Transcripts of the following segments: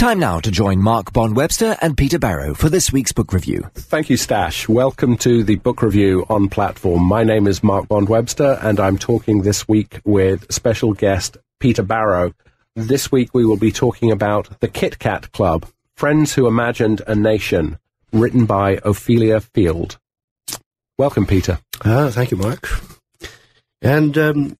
Time now to join Mark Bond-Webster and Peter Barrow for this week's book review. Thank you, Stash. Welcome to the book review on Platform. My name is Mark Bond-Webster, and I'm talking this week with special guest Peter Barrow. This week we will be talking about The KitKat Club, Friends Who Imagined a Nation, written by Ophelia Field. Welcome, Peter. Thank you, Mark. And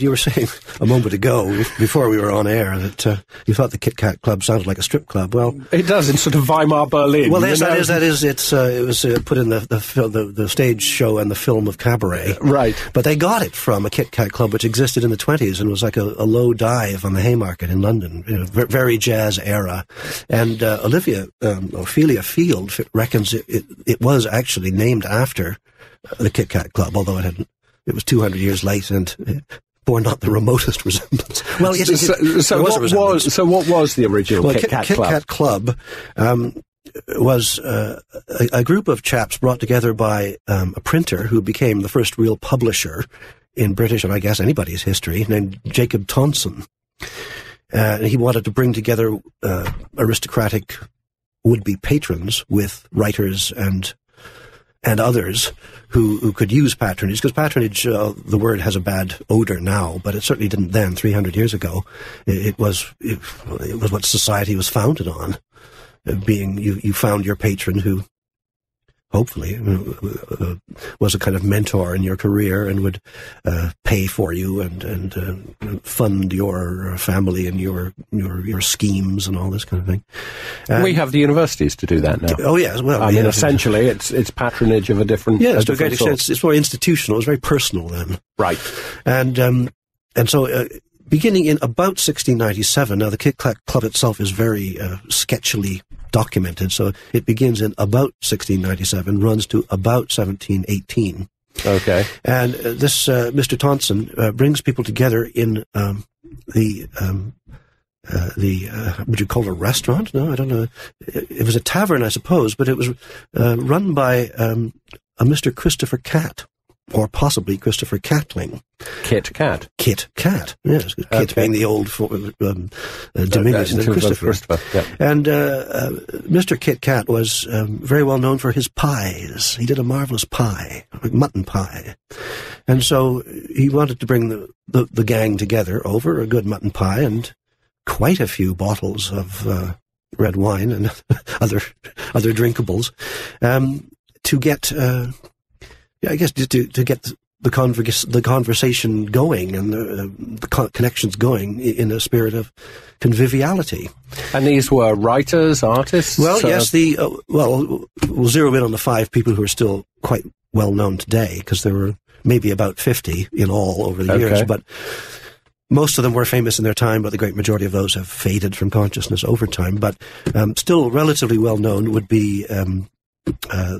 you were saying a moment ago, before we were on air, that you thought the KitKat Club sounded like a strip club. Well, it does in sort of Weimar, Berlin. Well, that is. It was put in the stage show and the film of Cabaret. Right. But they got it from a KitKat Club which existed in the 1920s and was like a low dive on the Haymarket in London, very jazz era. And Ophelia Field reckons it was actually named after the KitKat Club, although it was 200 years late and bore not the remotest resemblance. Well, so what was the original KitKat Club? KitKat Club was a group of chaps brought together by a printer who became the first real publisher in British and I guess anybody's history, named Jacob Tonson. He wanted to bring together aristocratic would-be patrons with writers and others who could use patronage, because patronage, the word has a bad odor now, but it certainly didn't then, 300 years ago. It was what society was founded on, being you found your patron who hopefully was a kind of mentor in your career and would pay for you and fund your family and your schemes and all this kind of thing. We have the universities to do that now. Oh yes, well, I mean, essentially, it's patronage of a different. Yes, to a great extent, it's more institutional. It's very personal then. Right, and so. Beginning in about 1697, now the KitKat Club itself is very sketchily documented, so it begins in about 1697, runs to about 1718. Okay. And this Mr. Tonson brings people together in the would you call it a restaurant? No, I don't know. It was a tavern, I suppose, but it was run by a Mr. Christopher Cat. Or possibly Christopher Catling. KitKat. KitKat, yes. Kit being the old diminutive of Christopher. Yeah. And Mr. KitKat was very well known for his pies. He did a marvelous pie, like mutton pie. And so he wanted to bring the gang together over a good mutton pie and quite a few bottles of red wine and other drinkables to get... I guess to get the conversation going and the connections going in a spirit of conviviality. And these were writers, artists? Well, yes. We'll zero in on the 5 people who are still quite well known today, because there were maybe about 50 in all over the years. But most of them were famous in their time, but the great majority of those have faded from consciousness over time. But still relatively well known would be the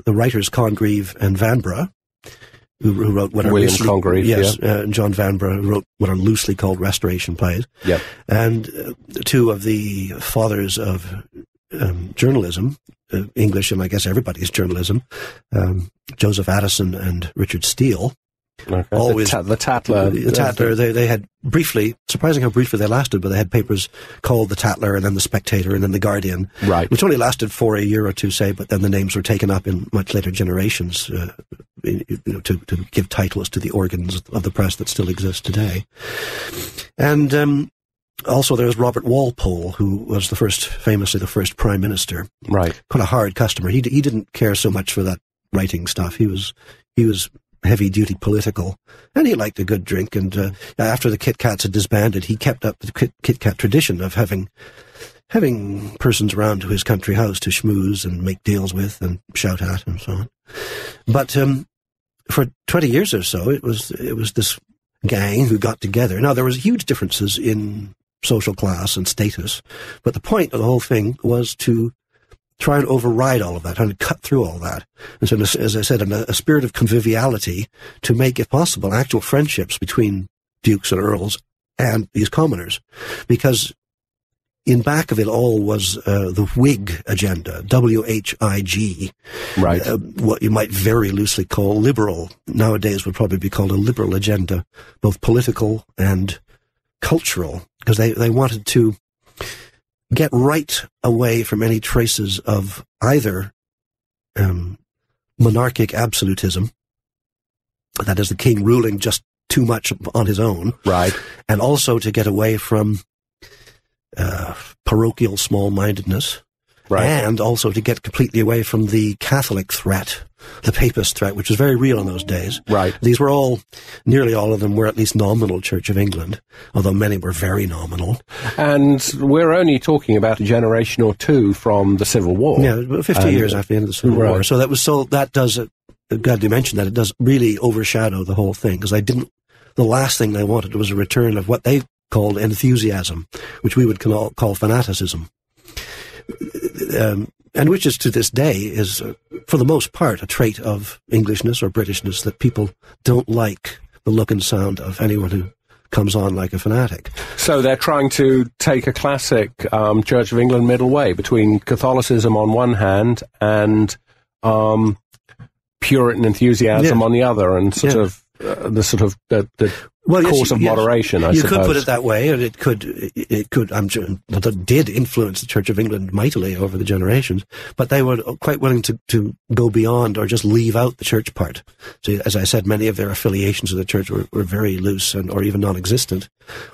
writers Congreve and Vanbrugh, who wrote what are William Congreve, and John Vanbrugh, who wrote what are loosely called restoration plays. Yep. And 2 of the fathers of journalism, English and I guess everybody's journalism, Joseph Addison and Richard Steele. Okay. Always the Tatler. The Tatler. They had briefly, surprising how briefly they lasted, but they had papers called the Tatler and then the Spectator and then the Guardian, right? Which only lasted for a year or two, say, but then the names were taken up in much later generations to give titles to the organs of the press that still exist today. And also there was Robert Walpole, who was famously the first Prime Minister. Right. Quite a hard customer. He didn't care so much for that writing stuff. He was heavy-duty political, and he liked a good drink, and after the KitKats had disbanded, he kept up the KitKat tradition of having persons around to his country house to schmooze and make deals with and shout at and so on. But for 20 years or so, it was this gang who got together. Now, there was huge differences in social class and status, but the point of the whole thing was to try and override all of that, trying to cut through all that. And so, as I said, in a spirit of conviviality, to make, if possible, actual friendships between dukes and earls and these commoners. Because in back of it all was the Whig agenda, W-H-I-G. Right. What you might very loosely call liberal. Nowadays would probably be called a liberal agenda, both political and cultural, because they wanted to get right away from any traces of either monarchic absolutism, that is the king ruling just too much on his own, right, and also to get away from parochial small-mindedness, right, and also to get completely away from the Catholic threat, the Papist threat, which was very real in those days. right. These were all, nearly all of them were at least nominal Church of England, although many were very nominal. And we're only talking about a generation or two from the Civil War. Yeah, 50 years after the end of the Civil right. War. So that does, glad you mentioned that, it does really overshadow the whole thing, because the last thing they wanted was a return of what they called enthusiasm, which we would call fanaticism. And which is to this day is, for the most part, a trait of Englishness or Britishness, that people don't like the look and sound of anyone who comes on like a fanatic. So they're trying to take a classic Church of England middle way between Catholicism on one hand and Puritan enthusiasm on the other, and the course of moderation, I suppose. You could put it that way, and it could, I'm sure, that did influence the Church of England mightily over the generations, but they were quite willing to go beyond or just leave out the church part. So, as I said, many of their affiliations with the church were very loose or even non-existent.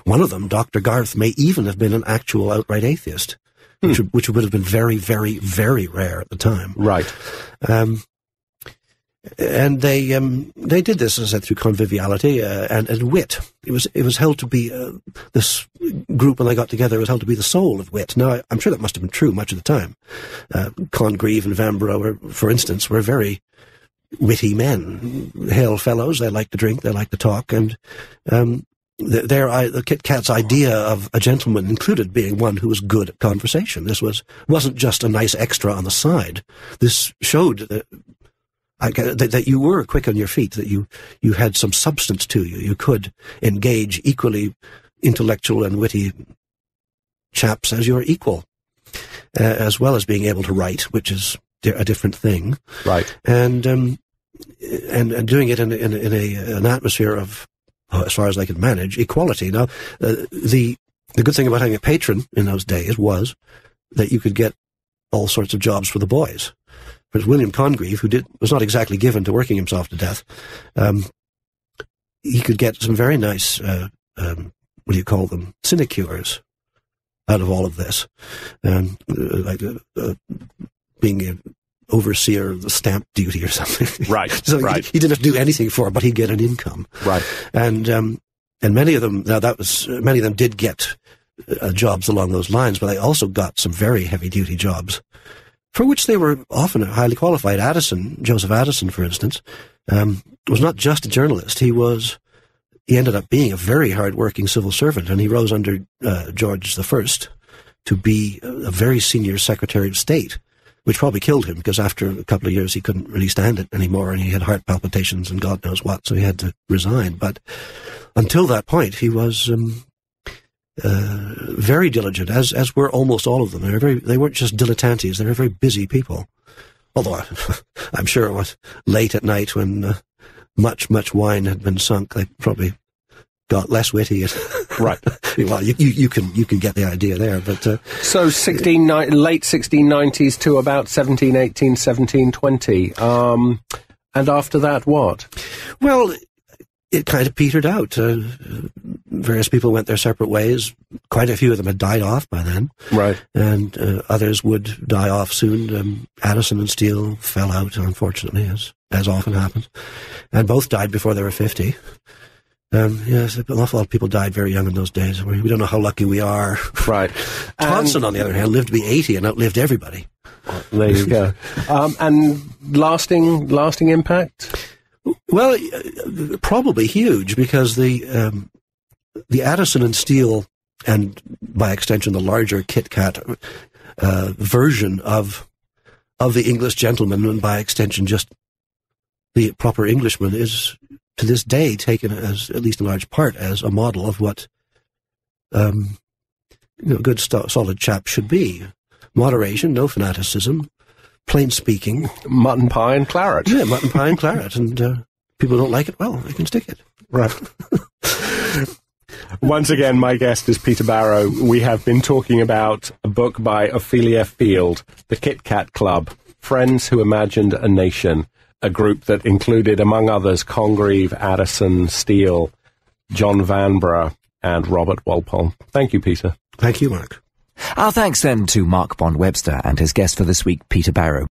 One of them, Dr. Garth, may even have been an actual outright atheist, which would have been very, very, very rare at the time. Right. And they did this, as I said, through conviviality and wit. It was held to be this group when they got together was held to be the soul of wit. Now, I'm sure that must have been true much of the time. Congreve and Vanbrugh, for instance, were very witty men, hail fellows. They liked to drink, they liked to talk, and the KitKat's idea of a gentleman included being one who was good at conversation. This wasn't just a nice extra on the side. This showed that you were quick on your feet, that you had some substance to you. You could engage equally intellectual and witty chaps as your equal, as well as being able to write, which is a different thing. Right. And doing it in an atmosphere of, as far as they could manage, equality. Now, the good thing about having a patron in those days was that you could get all sorts of jobs for the boys. But William Congreve, who was not exactly given to working himself to death, he could get some very nice, what do you call them, sinecures out of all of this. Like being an overseer of the stamp duty or something. Right, So right. He didn't have to do anything for it, but he'd get an income. Right. And many of them, many of them did get jobs along those lines, but they also got some very heavy-duty jobs, for which they were often highly qualified. Joseph Addison, for instance, was not just a journalist. He ended up being a very hard-working civil servant, and he rose under George I to be a very senior Secretary of State, which probably killed him, because after a couple of years he couldn't really stand it anymore, and he had heart palpitations and God knows what, so he had to resign. But until that point, he was very diligent, as were almost all of them. They weren't just dilettantes; they were very busy people. Although I'm sure it was late at night when much wine had been sunk, they probably got less witty. Right. Well, you can get the idea there. But so late 1690s to about 1718, 1720, and after that, what? Well, it kind of petered out. Various people went their separate ways. Quite a few of them had died off by then. Right. And others would die off soon. Addison and Steele fell out, unfortunately, as often happens. And both died before they were 50. Yes, an awful lot of people died very young in those days. We don't know how lucky we are. Right. Tonson, on the other hand, lived to be 80 and outlived everybody. There you go. And lasting impact? Well, probably huge, because the Addison and Steele, and by extension the larger KitKat version of the English gentleman, and by extension just the proper Englishman, is to this day taken as, at least in large part, as a model of what good solid chap should be. Moderation, no fanaticism, plain speaking. Mutton pie and claret. Yeah, mutton pie and claret. And people don't like it, well, they can stick it. Right. Once again, my guest is Peter Barrow. We have been talking about a book by Ophelia Field, The KitKat Club, Friends Who Imagined a Nation, a group that included, among others, Congreve, Addison, Steele, John Vanbrugh, and Robert Walpole. Thank you, Peter. Thank you, Mark. Our thanks then to Mark Bond Webster and his guest for this week, Peter Barrow.